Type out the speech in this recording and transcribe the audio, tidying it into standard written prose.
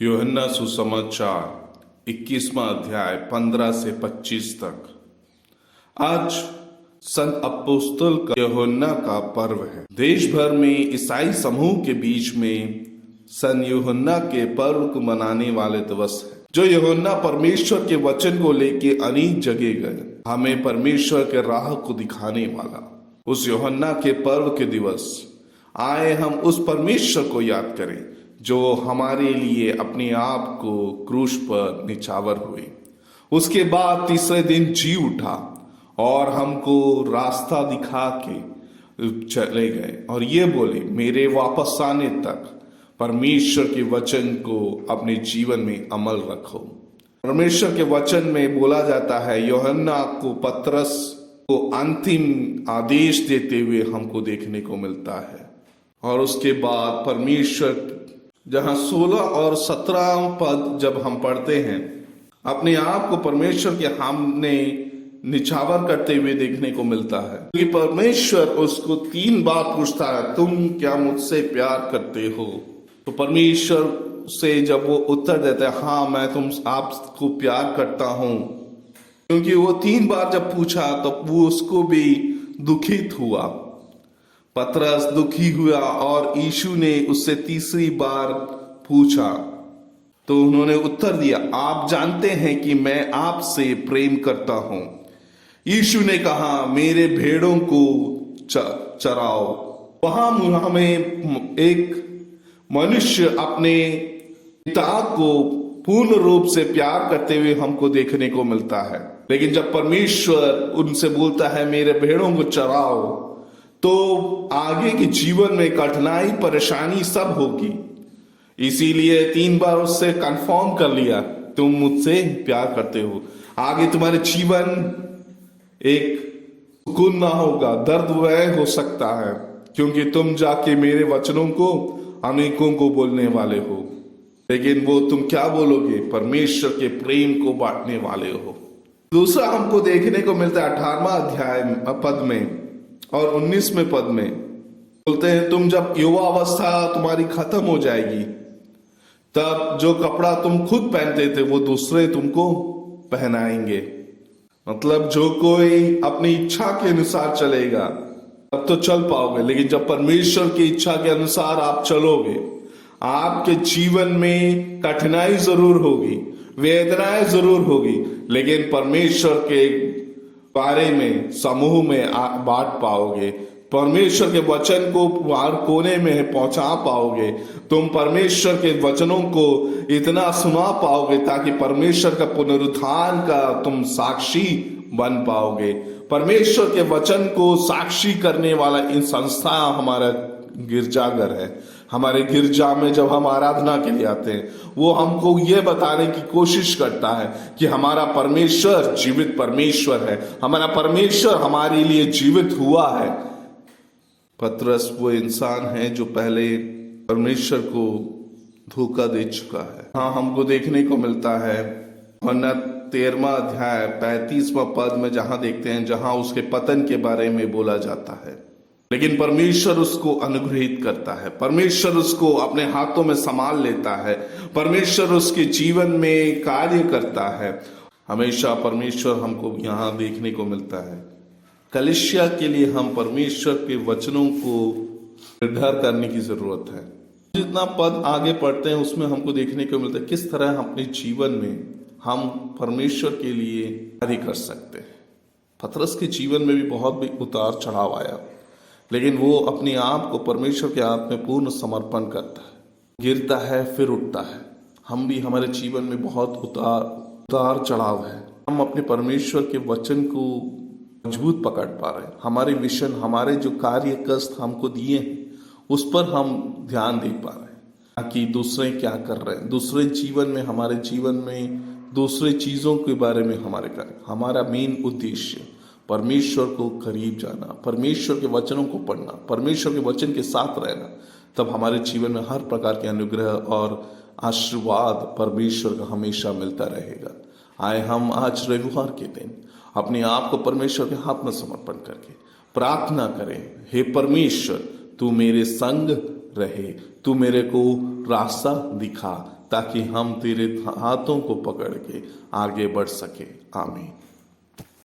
यूहन्ना सुसमाचार 21वां अध्याय 15 से 25 तक। आज संत अपोस्तल का यूहन्ना का पर्व है। देश भर में ईसाई समूह के बीच में संत यूहन्ना के पर्व को मनाने वाले दिवस है। जो यूहन्ना परमेश्वर के वचन को लेके अनेक जगह गए, हमें परमेश्वर के राह को दिखाने वाला उस यूहन्ना के पर्व के दिवस आए हम उस परमेश्वर को याद करें जो हमारे लिए अपने आप को क्रूस पर निछावर हुए, उसके बाद तीसरे दिन जी उठा और हमको रास्ता दिखा के चले गए और ये बोले मेरे वापस आने तक परमेश्वर के वचन को अपने जीवन में अमल रखो। परमेश्वर के वचन में बोला जाता है, यूहन्ना को पतरस को अंतिम आदेश देते हुए हमको देखने को मिलता है। और उसके बाद परमेश्वर जहां 16 और 17 पद जब हम पढ़ते हैं, अपने आप को परमेश्वर के सामने निछावर करते हुए देखने को मिलता है कि परमेश्वर उसको 3 बार पूछता है, तुम क्या मुझसे प्यार करते हो? तो परमेश्वर से जब वो उत्तर देता है, हाँ मैं आपको प्यार करता हूं, क्योंकि वो 3 बार जब पूछा तो वो उसको भी दुखित हुआ। पतरस दुखी हुआ और यीशु ने उससे तीसरी बार पूछा तो उन्होंने उत्तर दिया, आप जानते हैं कि मैं आपसे प्रेम करता हूं। यीशु ने कहा, मेरे भेड़ों को चराओ। वहां हमें एक मनुष्य अपने पिता को पूर्ण रूप से प्यार करते हुए हमको देखने को मिलता है। लेकिन जब परमेश्वर उनसे बोलता है मेरे भेड़ों को चराओ, तो आगे के जीवन में कठिनाई परेशानी सब होगी। इसीलिए 3 बार उससे कंफर्म कर लिया, तुम मुझसे प्यार करते हो। आगे तुम्हारे जीवन एक सुकून ना होगा, दर्द वह हो सकता है, क्योंकि तुम जाके मेरे वचनों को अनेकों को बोलने वाले हो। लेकिन वो तुम क्या बोलोगे? परमेश्वर के प्रेम को बांटने वाले हो। दूसरा हमको देखने को मिलता है 18वां अध्याय पद में और 19वें पद में बोलते हैं, तुम जब युवा अवस्था तुम्हारी खत्म हो जाएगी, तब जो कपड़ा तुम खुद पहनते थे वो दूसरे तुमको पहनाएंगे। मतलब जो कोई अपनी इच्छा के अनुसार चलेगा तब तो चल पाओगे, लेकिन जब परमेश्वर की इच्छा के अनुसार आप चलोगे, आपके जीवन में कठिनाई जरूर होगी, वेदनाएं जरूर होगी, लेकिन परमेश्वर के बारे में समूह में बांट पाओगे। परमेश्वर के वचन को हर कोने में पहुंचा पाओगे। तुम परमेश्वर के वचनों को इतना सुना पाओगे ताकि परमेश्वर का पुनरुत्थान का तुम साक्षी बन पाओगे। परमेश्वर के वचन को साक्षी करने वाला इन संस्था हमारा गिरजाघर है। हमारे गिरजा में जब हम आराधना के लिए आते हैं, वो हमको ये बताने की कोशिश करता है कि हमारा परमेश्वर जीवित परमेश्वर है, हमारा परमेश्वर हमारे लिए जीवित हुआ है। पतरस वो इंसान है जो पहले परमेश्वर को धोखा दे चुका है। हाँ, हमको देखने को मिलता है यूहन्ना 13वां अध्याय 35वां पद में, जहां देखते हैं जहां उसके पतन के बारे में बोला जाता है। लेकिन परमेश्वर उसको अनुग्रहित करता है, परमेश्वर उसको अपने हाथों में संभाल लेता है, परमेश्वर उसके जीवन में कार्य करता है। हमेशा परमेश्वर हमको यहाँ देखने को मिलता है। कलीसिया के लिए हम परमेश्वर के वचनों को निर्धार करने की जरूरत है। जितना पद आगे पढ़ते हैं उसमें हमको देखने को मिलता है किस तरह हम अपने जीवन में हम परमेश्वर के लिए कार्य कर सकते हैं। पतरस के जीवन में भी बहुत भी उतार चढ़ाव आया, लेकिन वो अपने आप को परमेश्वर के हाथ में पूर्ण समर्पण करता है, गिरता है फिर उठता है। हम भी हमारे जीवन में बहुत उतार चढ़ाव है। हम अपने परमेश्वर के वचन को मजबूत पकड़ पा रहे हैं। हमारे विजन, हमारे जो कार्य कष्ट हमको दिए हैं उस पर हम ध्यान दे पा रहे हैं, ताकि दूसरे क्या कर रहे हैं, दूसरे जीवन में, हमारे जीवन में दूसरे चीजों के बारे में हमारे कार्य। हमारा मेन उद्देश्य परमेश्वर को करीब जाना, परमेश्वर के वचनों को पढ़ना, परमेश्वर के वचन के साथ रहना। तब हमारे जीवन में हर प्रकार के अनुग्रह और आशीर्वाद परमेश्वर का हमेशा मिलता रहेगा। आए हम आज रविवार के दिन अपने आप को परमेश्वर के हाथ में समर्पण करके प्रार्थना करें, हे परमेश्वर तू मेरे संग रहे, तू मेरे को रास्ता दिखा, ताकि हम तेरे हाथों को पकड़ के आगे बढ़ सके। आमीन।